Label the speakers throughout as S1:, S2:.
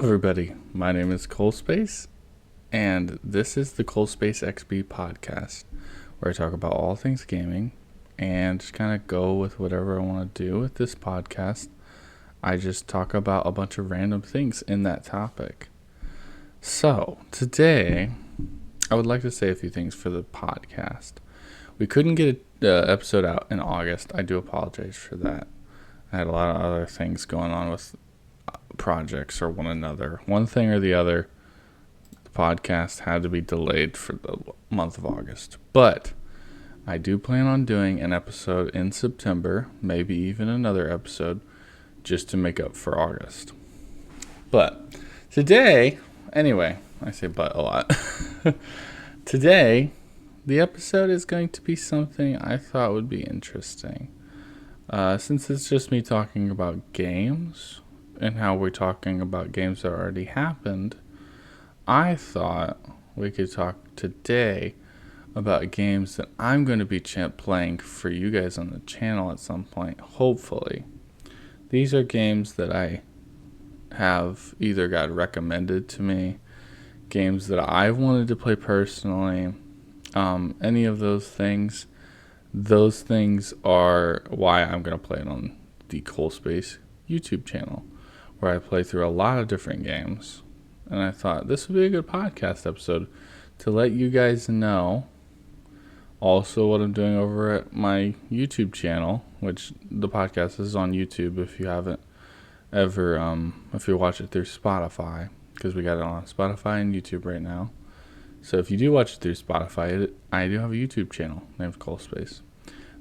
S1: everybody. My name is Colespace, and this is the Colespace XP podcast, where I talk about all things gaming and just kind of go with whatever I want to do with this podcast. I just talk about a bunch of random things in that topic. So, today, I would like to say a few things for the podcast. We couldn't get an episode out in August. I do apologize for that. I had a lot of other things going on with projects or one thing or the other. The podcast had to be delayed for the month of August, but I do plan on doing an episode in September, maybe even another episode, just to make up for August. But today, anyway, I say but a lot. Today, the episode is going to be something I thought would be interesting. Since it's just me talking about games and how we're talking about games that already happened, I thought we could talk today about games that I'm going to be playing for you guys on the channel at some point, hopefully. These are games that I have either got recommended to me, games that I've wanted to play personally, any of those things. Those things are why I'm going to play it on the Colespace YouTube channel, where I play through a lot of different games. And I thought this would be a good podcast episode to let you guys know also what I'm doing over at my YouTube channel, which the podcast is on YouTube if you haven't ever, if you watch it through Spotify, because we got it on Spotify and YouTube right now. So if you do watch it through Spotify, I do have a YouTube channel named Colespace.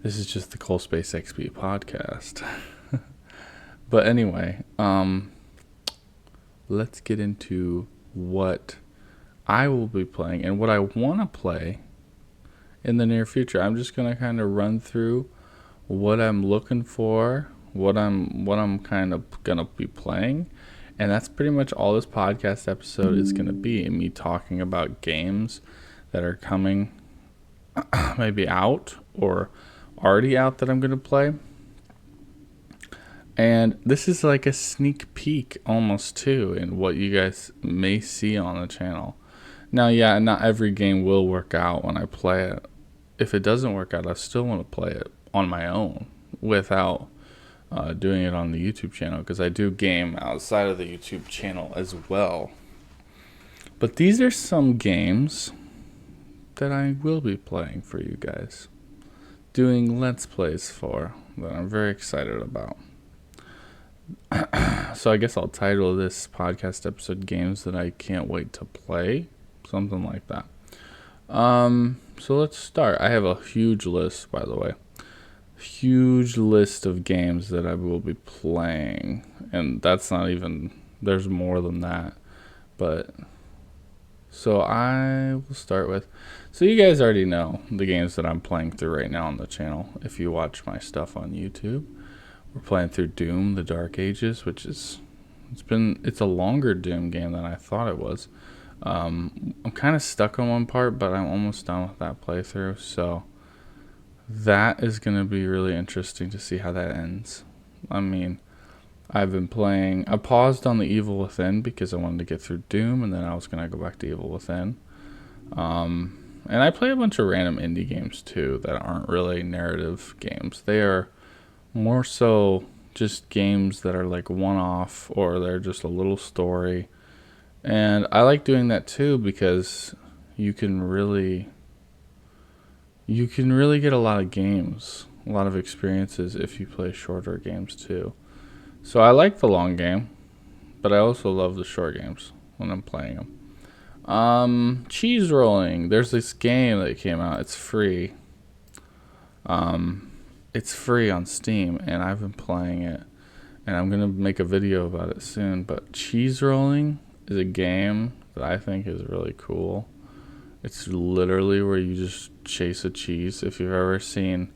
S1: This is just the Colespace XP podcast. But anyway, let's get into what I will be playing and what I want to play in the near future. I'm just going to kind of run through what I'm looking for, what I'm kind of going to be playing. And that's pretty much all this podcast episode is going to be. Me talking about games that are coming maybe out or already out that I'm going to play. And this is like a sneak peek almost too in what you guys may see on the channel. Now, yeah, not every game will work out when I play it. If it doesn't work out, I still want to play it on my own without doing it on the YouTube channel, because I do game outside of the YouTube channel as well. But these are some games that I will be playing for you guys, doing Let's Plays for, that I'm very excited about. So I guess I'll title this podcast episode Games That I Can't Wait to Play, something like that. So let's start. I have a huge list, by the way. Huge list of games that I will be playing, and that's not even, there's more than that. But so I will start with, so you guys already know the games that I'm playing through right now on the channel if you watch my stuff on YouTube. We're playing through Doom the Dark Ages, which is it's a longer Doom game than I thought it was. I'm kind of stuck on one part, but I'm almost done with that playthrough, so that is going to be really interesting to see how that ends. I mean, I paused on the Evil Within because I wanted to get through Doom, and then I was going to go back to Evil Within. And I play a bunch of random indie games too that aren't really narrative games. They are more so just games that are like one-off, or they're just a little story. And I like doing that too because you can really get a lot of games, a lot of experiences if you play shorter games too. So I like the long game, but I also love the short games when I'm playing them. Cheese rolling. There's this game that came out. It's free. It's free on Steam, and I've been playing it, and I'm going to make a video about it soon. But cheese rolling is a game that I think is really cool. It's literally where you just chase a cheese. If you've ever seen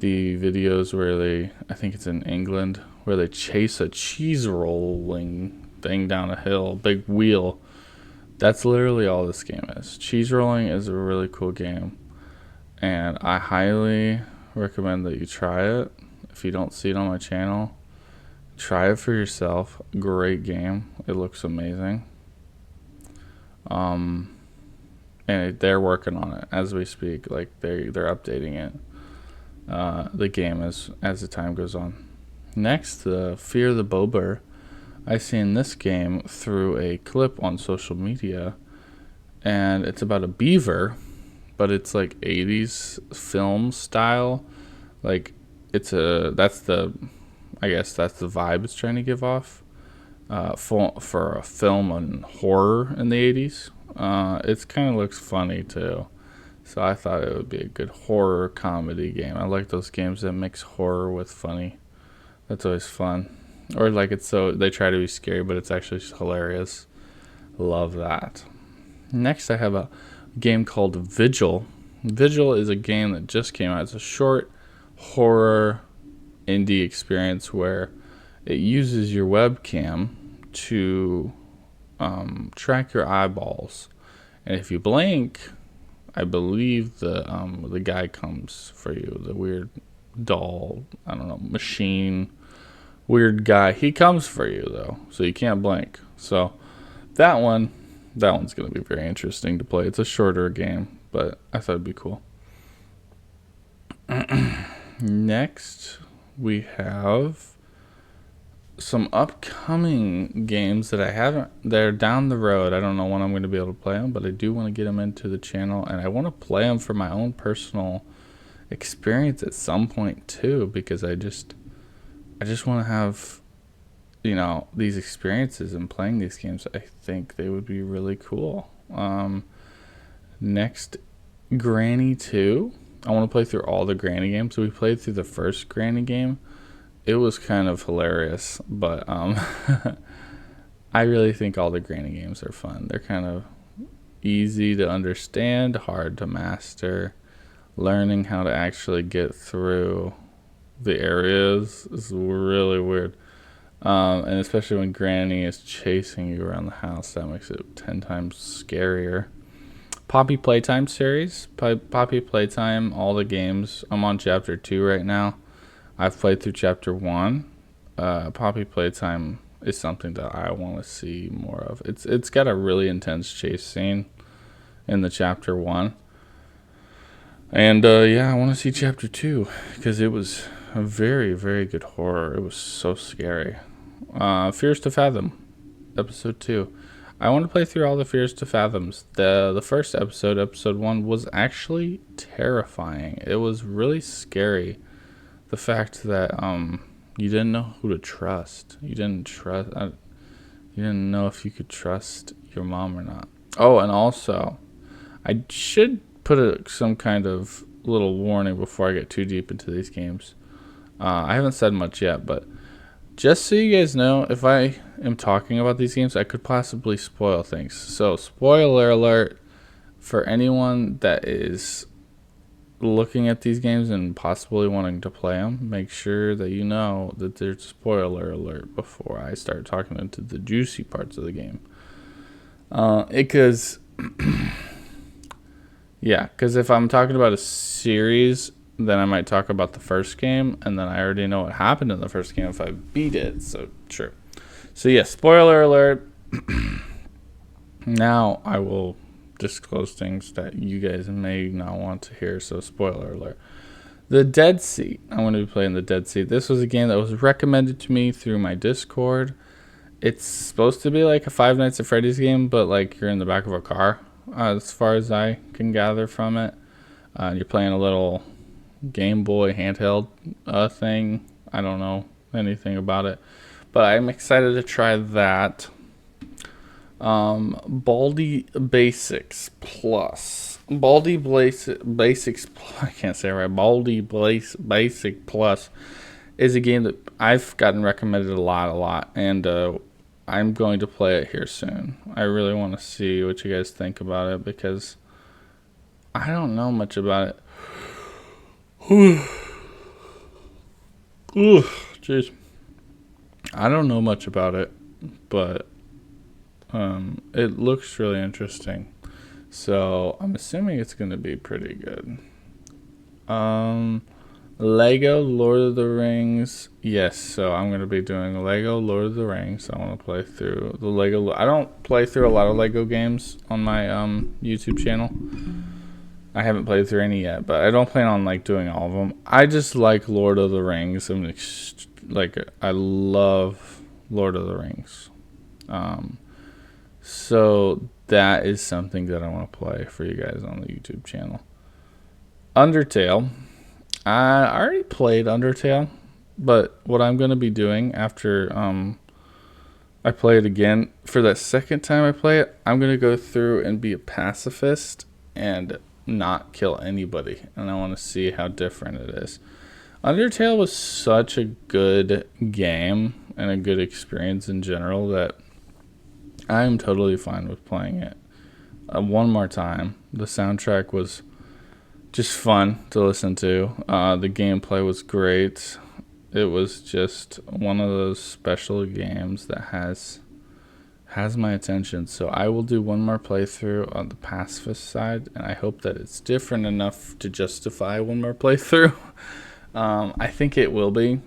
S1: the videos where I think it's in England, where they chase a cheese rolling thing down a hill, big wheel. That's literally all this game is. Cheese rolling is a really cool game, and I highly recommend that you try it. If you don't see it on my channel, Try it for yourself. Great game. It looks amazing. Um, and they're working on it as we speak. Like they're updating it. The game as the time goes on. Next, Fear the Bober. I seen this game through a clip on social media, and it's about a beaver, but it's like 80s film style. Like I guess that's the vibe it's trying to give off. For a film on horror in the 80s. It kind of looks funny too. So I thought it would be a good horror comedy game. I like those games that mix horror with funny. That's always fun. Or like they try to be scary, but it's actually hilarious. Love that. Next, I have a game called Vigil. Vigil is a game that just came out. It's a short horror indie experience where it uses your webcam to track your eyeballs, and if you blink, I believe the guy comes for you. The weird doll, I don't know, machine, weird guy. He comes for you though, so you can't blink. So that one's gonna be very interesting to play. It's a shorter game, but I thought it'd be cool. Next, we have some upcoming games that I haven't. They're down the road. I don't know when I'm going to be able to play them, but I do want to get them into the channel, and I want to play them for my own personal experience at some point too, because I just want to have, these experiences in playing these games. I think they would be really cool. Next, Granny 2. I want to play through all the Granny games. So we played through the first Granny game. It was kind of hilarious, but I really think all the Granny games are fun. They're kind of easy to understand, hard to master. Learning how to actually get through the areas is really weird. And especially when Granny is chasing you around the house, that makes it 10 times scarier. Poppy Playtime series. Poppy Playtime, all the games. I'm on chapter 2 right now. I've played through chapter 1. Poppy Playtime is something that I want to see more of. It's got a really intense chase scene in the chapter 1. And I want to see chapter 2 because it was a very, very good horror. It was so scary. Fears to Fathom, episode 2. I want to play through all the Fears to Fathoms. The first episode 1, was actually terrifying. It was really scary. The fact that you didn't know who to trust. You didn't know if you could trust your mom or not. Oh, and also, I should put some kind of little warning before I get too deep into these games. I haven't said much yet, but just so you guys know, if I am talking about these games, I could possibly spoil things. So, spoiler alert for anyone that is looking at these games and possibly wanting to play them. Make sure that you know that there's spoiler alert before I start talking into the juicy parts of the game. Because if I'm talking about a series, then I might talk about the first game, and then I already know what happened in the first game if I beat it. So true. So spoiler alert. Now I will disclose things that you guys may not want to hear. So spoiler alert. The Dead Seat. I want to be playing The Dead Seat. This was a game that was recommended to me through my Discord. It's supposed to be like a Five Nights at Freddy's game, but like you're in the back of a car, as far as I can gather from it. You're playing a little Game Boy handheld thing. I don't know anything about it, but I'm excited to try that. Baldi Basics Plus. Basics. I can't say it right. Baldi Basic Plus is a game that I've gotten recommended a lot, and I'm going to play it here soon. I really want to see what you guys think about it because I don't know much about it. Jeez. I don't know much about it, but it looks really interesting. So I'm assuming it's going to be pretty good. Lego Lord of the Rings. Yes, so I'm going to be doing Lego Lord of the Rings. I want to play through the Lego. I don't play through a lot of Lego games on my YouTube channel. I haven't played through any yet, but I don't plan on like doing all of them. I just like Lord of the Rings. I love Lord of the Rings. So that is something that I want to play for you guys on the YouTube channel. Undertale. I already played Undertale, but what I'm going to be doing after I play it again, for that second time I play it, I'm going to go through and be a pacifist and not kill anybody. And I want to see how different it is. Undertale was such a good game and a good experience in general that I'm totally fine with playing it one more time. The soundtrack was just fun to listen to. The gameplay was great. It was just one of those special games that has my attention. So I will do one more playthrough on the pacifist side, and I hope that it's different enough to justify one more playthrough. I think it will be.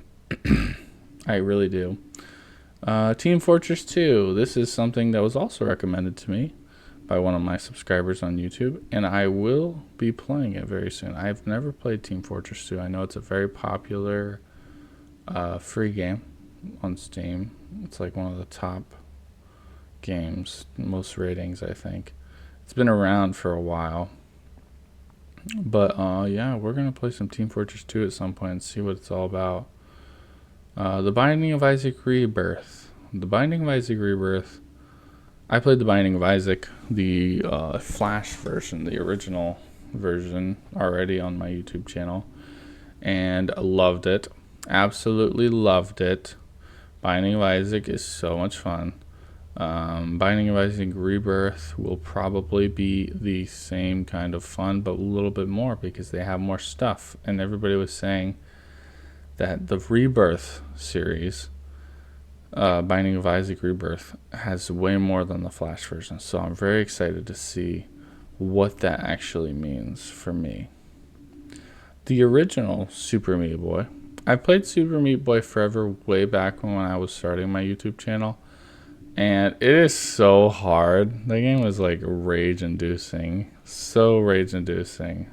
S1: I really do. Team Fortress 2. This is something that was also recommended to me by one of my subscribers on YouTube, and I will be playing it very soon. I've never played Team Fortress 2. I know it's a very popular free game on Steam. It's like one of the top games, most ratings, I think. It's been around for a while. But yeah, we're going to play some Team Fortress 2 at some point and see what it's all about. The Binding of Isaac Rebirth. The Binding of Isaac Rebirth. I played The Binding of Isaac, the Flash version, the original version, already on my YouTube channel, and loved it. Absolutely loved it. Binding of Isaac is so much fun. Binding of Isaac Rebirth will probably be the same kind of fun, but a little bit more because they have more stuff. And everybody was saying that the Rebirth series, Binding of Isaac Rebirth, has way more than the Flash version. So I'm very excited to see what that actually means for me. The original Super Meat Boy. I played Super Meat Boy Forever way back when I was starting my YouTube channel. And it is so hard. The game was like rage-inducing. So rage-inducing.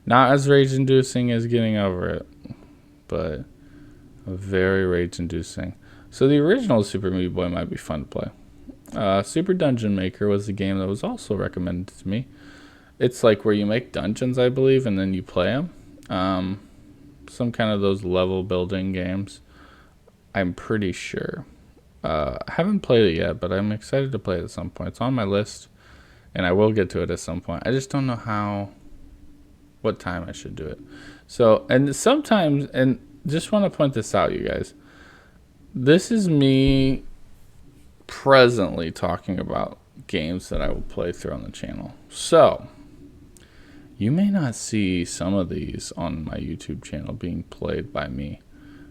S1: Not as rage-inducing as getting over it, but very rage-inducing. So the original Super Meat Boy might be fun to play. Super Dungeon Maker was the game that was also recommended to me. It's like where you make dungeons, I believe, and then you play them. Some kind of those level building games. I'm pretty sure. I haven't played it yet, but I'm excited to play it at some point. It's on my list, and I will get to it at some point. I just don't know what time I should do it. So, and sometimes, and just want to point this out, you guys. This is me presently talking about games that I will play through on the channel. So, you may not see some of these on my YouTube channel being played by me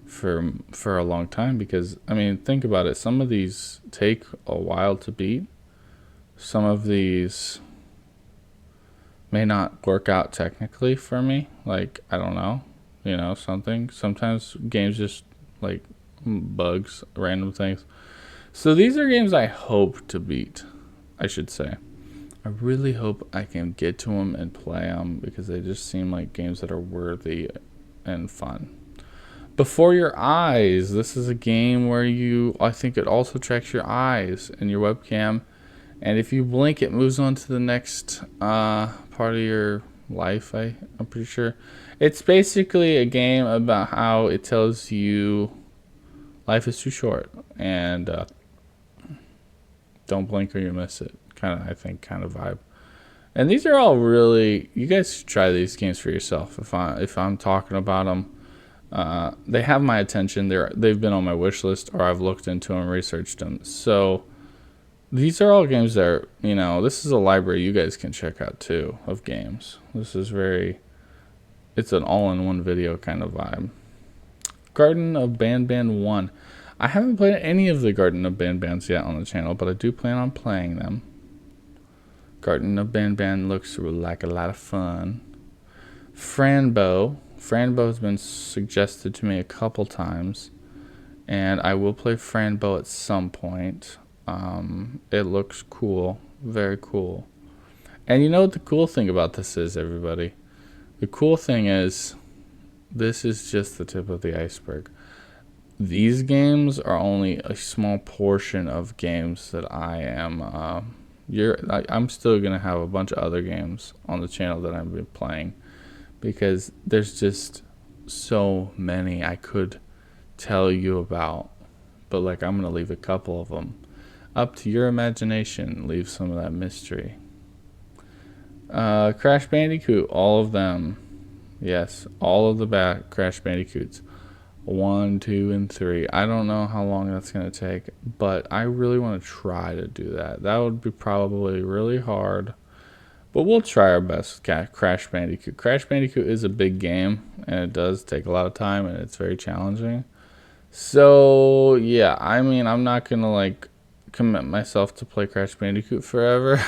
S1: for a long time, because I mean, think about it, some of these take a while to beat. Some of these may not work out technically for me, like I don't know, sometimes games just like bugs, random things. So these are games I hope to beat, I should say. I really hope I can get to them and play them, because they just seem like games that are worthy and fun. Before Your Eyes. This is a game where I think it also tracks your eyes and your webcam. And if you blink, it moves on to the next part of your life, I'm pretty sure. It's basically a game about how it tells you life is too short. And don't blink or you miss it. Kind of vibe. And these are all really... You guys should try these games for yourself. If I'm talking about them. They have my attention. They've been on my wish list, or I've looked into them, researched them. So these are all games that are, this is a library you guys can check out too of games. This is it's an all-in-one video kind of vibe. Garden of Banban 1. I haven't played any of the Garden of Banbans yet on the channel, but I do plan on playing them. Garden of Banban looks like a lot of fun. Franbo. Franbo has been suggested to me a couple times, and I will play Franbo at some point. It looks cool, very cool. And you know what the cool thing about this is, everybody? The cool thing is, this is just the tip of the iceberg. These games are only a small portion of games that I am. I'm still gonna have a bunch of other games on the channel that I've been playing, because there's just so many I could tell you about. But like, I'm gonna leave a couple of them up to your imagination. Leave some of that mystery. Crash Bandicoot, all of them. Yes, all of the Crash Bandicoots. 1, 2, and 3. I don't know how long that's going to take, but I really want to try to do that. That would be probably really hard, but we'll try our best with Crash Bandicoot. Crash Bandicoot is a big game, and it does take a lot of time, and it's very challenging. So, yeah, I mean, I'm not going to, like, commit myself to play Crash Bandicoot forever,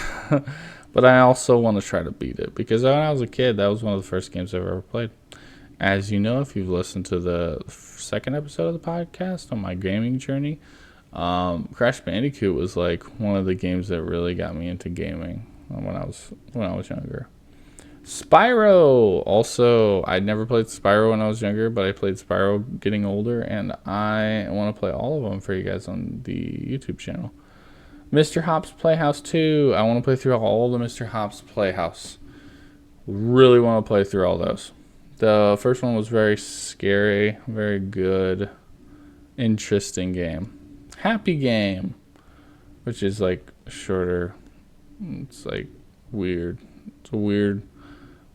S1: but I also want to try to beat it, because when I was a kid, that was one of the first games I've ever played. As you know, if you've listened to the second episode of the podcast on my gaming journey, Crash Bandicoot was like one of the games that really got me into gaming when I was younger. Spyro, also, I never played Spyro when I was younger, but I played Spyro getting older, and I want to play all of them for you guys on the YouTube channel. Mr. Hop's Playhouse 2, I want to play through all the Mr. Hop's Playhouse. Really want to play through all those. The first one was very scary, very good, interesting game. Happy Game, which is like shorter. It's like weird. It's a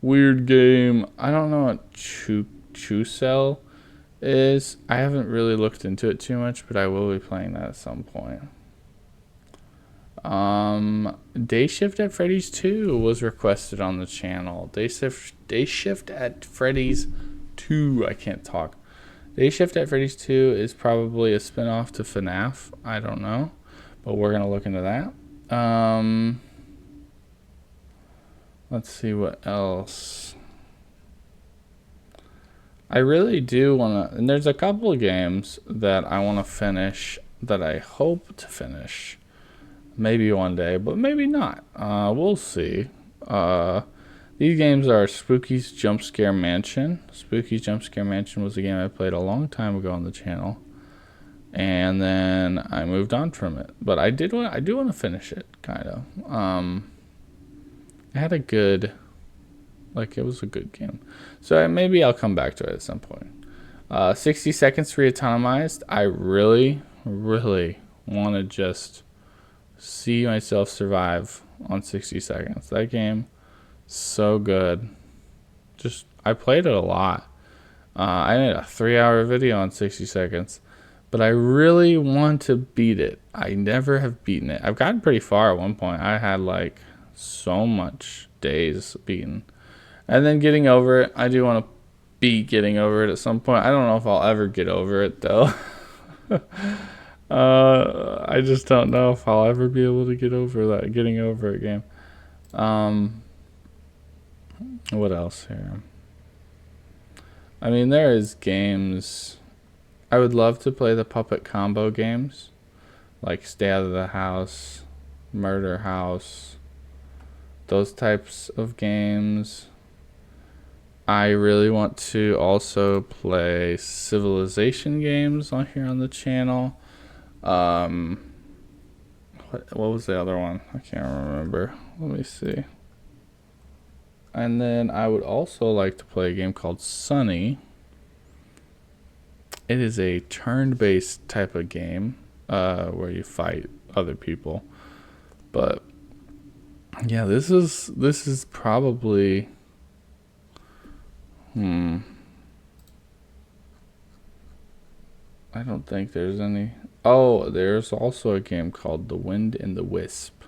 S1: weird game. I don't know what Chusel is. I haven't really looked into it too much, but I will be playing that at some point. Day Shift at Freddy's 2 was requested on the channel. Day Shift at Freddy's 2. I can't talk. Day Shift at Freddy's 2 is probably a spinoff to FNAF. I don't know, but we're gonna look into that. Let's see what else. I really do want to, and there's a couple of games that I want to finish, that I hope to finish. Maybe one day, but maybe not. We'll see. These games are Spooky's Jump Scare Mansion. Spooky's Jump Scare Mansion was a game I played a long time ago on the channel, and then I moved on from it. But I do want to finish it, kind of. It had a good, it was a good game. So maybe I'll come back to it at some point. 60 Seconds Re-Autonomized. I really, really want to just see myself survive on 60 seconds. That game, so good. I played it a lot. I made a 3-hour video on 60 seconds, but I really want to beat it. I never have beaten it. I've gotten pretty far at one point. I had so much days beaten, and then getting over it. I do want to be getting over it at some point. I don't know if I'll ever get over it though. I just don't know if I'll ever be able to get over that getting over it game. What else here? I mean, there is games. I would love to play the puppet combo games, like Stay Out of the House, Murder House, those types of games. I really want to also play Civilization games on here on the channel. What was the other one? I can't remember. Let me see. And then I would also like to play a game called Sunny. It is a turn-based type of game where you fight other people. But yeah, this is probably I don't think there's any. Oh, there's also a game called The Wind and the Wisp,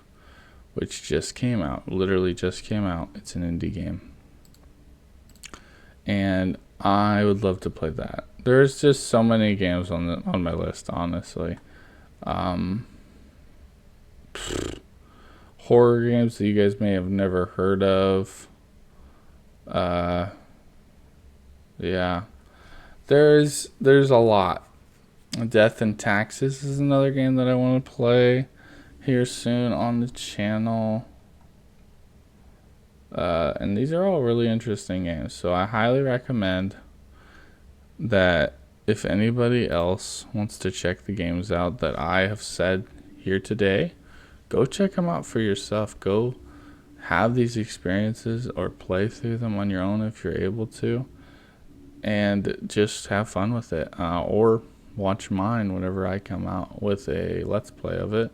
S1: which just came out. Literally just came out. It's an indie game, and I would love to play that. There's just so many games on my list, honestly. Horror games that you guys may have never heard of. Yeah. There's a lot. Death and Taxes is another game that I want to play here soon on the channel. And these are all really interesting games, so I highly recommend that if anybody else wants to check the games out that I have said here today, go check them out for yourself. Go have these experiences or play through them on your own if you're able to, and just have fun with it. Or watch mine whenever I come out with a Let's Play of it.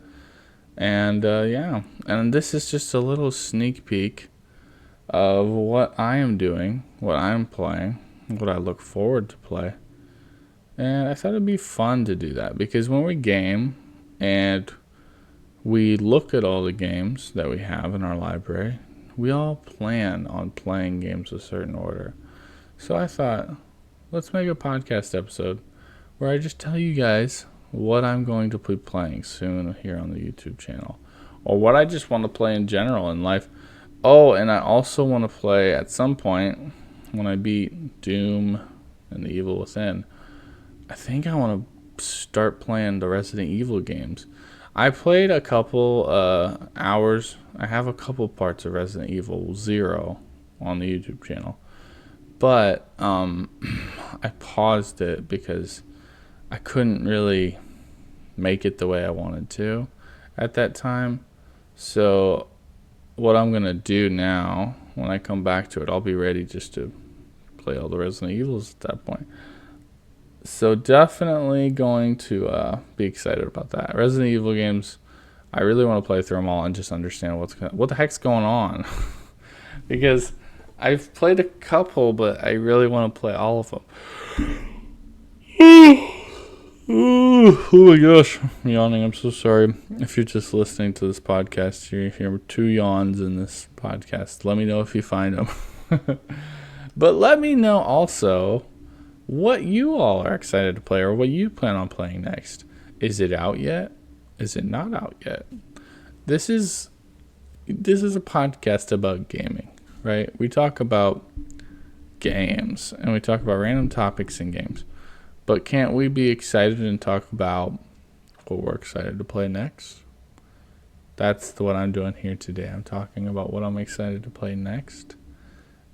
S1: And yeah, and this is just a little sneak peek of what I am doing, what I'm playing, what I look forward to play. And I thought it'd be fun to do that because when we game and we look at all the games that we have in our library, we all plan on playing games a certain order. So I thought, let's make a podcast episode where I just tell you guys what I'm going to be playing soon here on the YouTube channel, or what I just want to play in general in life. Oh, and I also want to play at some point when I beat Doom and the Evil Within. I think I want to start playing the Resident Evil games. I played a couple hours. I have a couple parts of Resident Evil 0 on the YouTube channel. But I paused it because I couldn't really make it the way I wanted to at that time. So what I'm going to do now, when I come back to it, I'll be ready just to play all the Resident Evils at that point. So definitely going to be excited about that. Resident Evil games, I really want to play through them all and just understand what the heck's going on. Because I've played a couple, but I really want to play all of them. Oh my gosh, I'm yawning. I'm so sorry. If you're just listening to this podcast, you hear 2 yawns in this podcast. Let me know if you find them. But let me know also what you all are excited to play or what you plan on playing next. Is it out yet? Is it not out yet? This is a podcast about gaming, right? We talk about games and we talk about random topics in games. But can't we be excited and talk about what we're excited to play next? That's what I'm doing here today. I'm talking about what I'm excited to play next.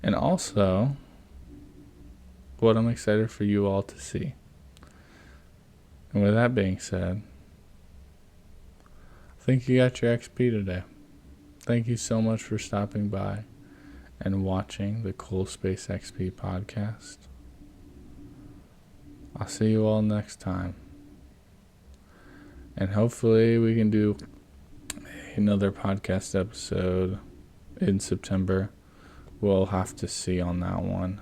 S1: And also what I'm excited for you all to see. And with that being said, I think you got your XP today. Thank you so much for stopping by and watching the Colespace XP podcast. I'll see you all next time. And hopefully we can do another podcast episode in September. We'll have to see on that one.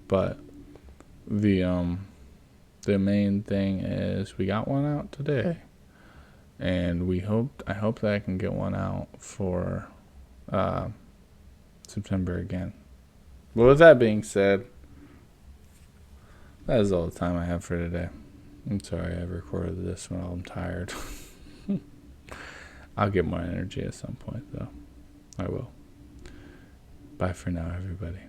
S1: But the main thing is we got one out today. And I hope that I can get one out for September again. But with that being said, that is all the time I have for today. I'm sorry I recorded this when I'm tired. I'll get more energy at some point, though. I will. Bye for now, everybody.